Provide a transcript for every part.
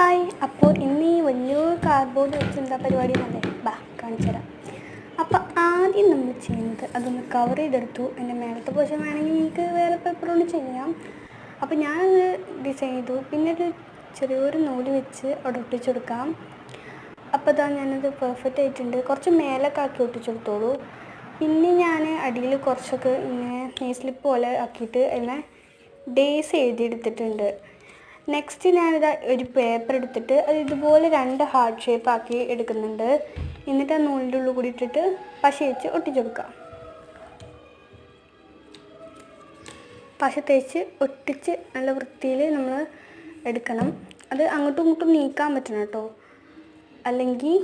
Hi, അപ്പോൾ ഇന്ന് ഈ വലിയൊരു കാർഡ്ബോർഡ് വെച്ച് എന്താ പരിപാടി എന്നല്ലേ കാണിച്ചു തരാം. അപ്പോൾ ആദ്യം നമ്മൾ ചെയ്യുന്നത് അതൊന്ന് കവർ ചെയ്തെടുത്തു. എൻ്റെ മേലത്തെ പോഷൻ വേണമെങ്കിൽ നിങ്ങൾക്ക് വേറെ പേപ്പർ കൊണ്ട് ചെയ്യാം. അപ്പോൾ ഞാനത് ഡിസൈൻ ചെയ്തു. പിന്നെ ഒരു ചെറിയൊരു നൂല് വെച്ച് അവിടെ ഒട്ടിച്ചു കൊടുക്കാം. അപ്പോൾ അതാ ഞാനത് പെർഫെക്റ്റ് ആയിട്ടുണ്ട്. കുറച്ച് മേലൊക്കെ ആക്കി ഒട്ടിച്ചു കൊടുത്തോളൂ. പിന്നെ ഞാൻ അടിയിൽ കുറച്ചൊക്കെ ഇങ്ങനെ നെയിൽ സ്ലിപ്പ് പോലെ ആക്കിയിട്ട് എല്ലാം ഡേയ്സ് എഴുതിയെടുത്തിട്ടുണ്ട്. നെക്സ്റ്റ് ഞാനിതാ ഒരു പേപ്പർ എടുത്തിട്ട് അത് ഇതുപോലെ 2 ഹാർട്ട് ഷേപ്പ് ആക്കി എടുക്കുന്നുണ്ട്. എന്നിട്ട് ആ നൂലിൻ്റെ ഉള്ളിൽ കൂടി ഇട്ടിട്ട് പശ വെച്ച് ഒട്ടിച്ചു കൊടുക്കാം. പശ തേച്ച് ഒട്ടിച്ച് നല്ല വൃത്തിയിൽ നമ്മൾ എടുക്കണം. അത് അങ്ങോട്ടും ഇങ്ങോട്ടും നീക്കാൻ പറ്റണം കേട്ടോ, അല്ലെങ്കിൽ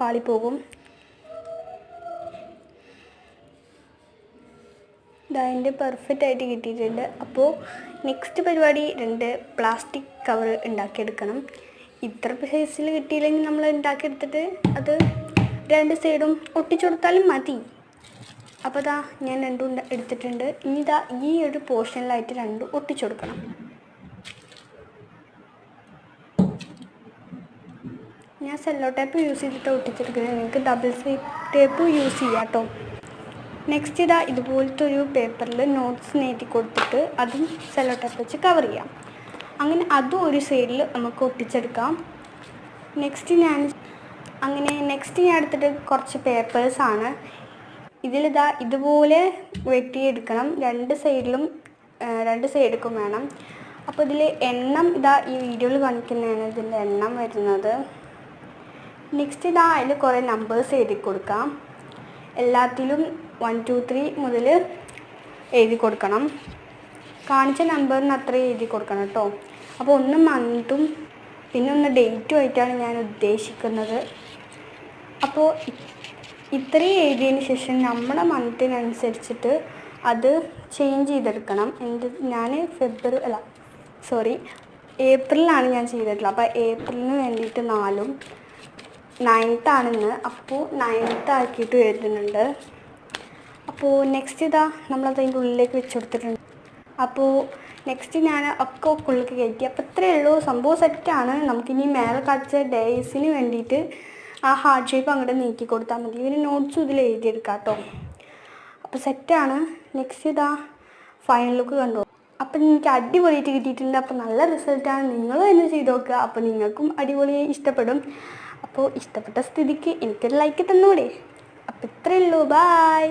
പാളിപ്പോകും. ഇതതിൻ്റെ പെർഫെക്റ്റ് ആയിട്ട് കിട്ടിയിട്ടുണ്ട്. അപ്പോൾ നെക്സ്റ്റ് പരിപാടി 2 പ്ലാസ്റ്റിക് കവർ ഉണ്ടാക്കിയെടുക്കണം. ഇത്ര സൈസിൽ കിട്ടിയില്ലെങ്കിൽ നമ്മൾ ഉണ്ടാക്കിയെടുത്തിട്ട് അത് 2 സൈഡും ഒട്ടിച്ചു കൊടുത്താലും മതി. അപ്പോൾ ഇതാ ഞാൻ 2 എടുത്തിട്ടുണ്ട്. ഇനി ഇതാ ഈ ഒരു പോർഷനിലായിട്ട് 2 ഒട്ടിച്ചു കൊടുക്കണം. ഞാൻ സെല്ലോ ടേപ്പ് യൂസ് ചെയ്തിട്ട് ഒട്ടിച്ചെടുക്കുന്നത്. നിങ്ങൾക്ക് ഡബിൾ സൈഡ് ടേപ്പ് യൂസ് ചെയ്യാം കേട്ടോ. നെക്സ്റ്റ് ഇതാ ഇതുപോലത്തെ ഒരു പേപ്പറിൽ നോട്ട്സ് എഴുതി കൊടുത്തിട്ട് അതും സെല്ലോ ടേപ്പ് വെച്ച് കവർ ചെയ്യാം. അങ്ങനെ അതും ഒരു സൈഡിൽ നമുക്ക് ഒട്ടിച്ചെടുക്കാം. നെക്സ്റ്റ് ഞാൻ എടുത്തിട്ട് കുറച്ച് പേപ്പേഴ്സാണ്. ഇതിലിതാ ഇതുപോലെ വെട്ടിയെടുക്കണം. 2 സൈഡിലും 2 സൈഡിലും വേണം. അപ്പോൾ ഇതിൽ എണ്ണം ഇതാ ഈ വീഡിയോയിൽ കാണിക്കുന്നതാണ് ഇതിൻ്റെ എണ്ണം വരുന്നത്. നെക്സ്റ്റ് ഇതാ അതിൽ കുറേ നമ്പേഴ്സ് എഴുതി കൊടുക്കാം. എല്ലാത്തിലും 1 2 3 മുതൽ എഴുതി കൊടുക്കണം. കാണിച്ച നമ്പറിന് അത്ര എഴുതി കൊടുക്കണം കേട്ടോ. അപ്പോൾ ഒന്ന് മന്തും പിന്നെ ഒന്ന് ഡേറ്റും ആയിട്ടാണ് ഞാൻ ഉദ്ദേശിക്കുന്നത്. അപ്പോൾ ഇത്രയും എഴുതിയതിന് ശേഷം നമ്മുടെ മന്തിനനുസരിച്ചിട്ട് അത് ചേഞ്ച് ചെയ്തെടുക്കണം. ഞാൻ ഏപ്രിലാണ് ഞാൻ ചെയ്തിട്ടുള്ളത്. അപ്പോൾ ഏപ്രിലിന് വേണ്ടിയിട്ട് 4ഉം 9th ആണെന്ന്. അപ്പോൾ 9th ആക്കിയിട്ട് വരുന്നുണ്ട്. അപ്പോൾ നെക്സ്റ്റ് ഇതാ നമ്മളത് അതിൻ്റെ ഉള്ളിലേക്ക് വെച്ച് കൊടുത്തിട്ടുണ്ട്. അപ്പോൾ നെക്സ്റ്റ് ഞാൻ ഒക്കെ ഉള്ളിലേക്ക് കയറ്റി. അപ്പോൾ ഇത്രയേ ഉള്ളൂ, സംഭവം സെറ്റാണ്. നമുക്കിനി മേലെ കാണിച്ച ഡേയ്സിന് വേണ്ടിയിട്ട് ആ ഹാർട്ട് ഷേപ്പ് അങ്ങോട്ട് നീക്കി കൊടുത്താൽ മതി. ഇതിന് നോട്ട്സും ഇതിൽ എഴുതിയെടുക്കാം കേട്ടോ. അപ്പോൾ സെറ്റാണ്. നെക്സ്റ്റ് ഇതാ ഫൈനൽ ലുക്ക് കണ്ടു. അപ്പോൾ എനിക്ക് അടിപൊളിയായിട്ട് കിട്ടിയിട്ടുണ്ട്. അപ്പോൾ നല്ല റിസൾട്ടാണ്. നിങ്ങളും തന്നെ ചെയ്ത് നോക്കുക. അപ്പോൾ നിങ്ങൾക്കും അടിപൊളിയായി ഇഷ്ടപ്പെടും. അപ്പോൾ ഇഷ്ടപ്പെട്ട സ്ഥിതിക്ക് എനിക്കൊരു ലൈക്ക് തന്നൂടെ. അപ്പോൾ ഇത്രയേ ഉള്ളൂ. ബായ്.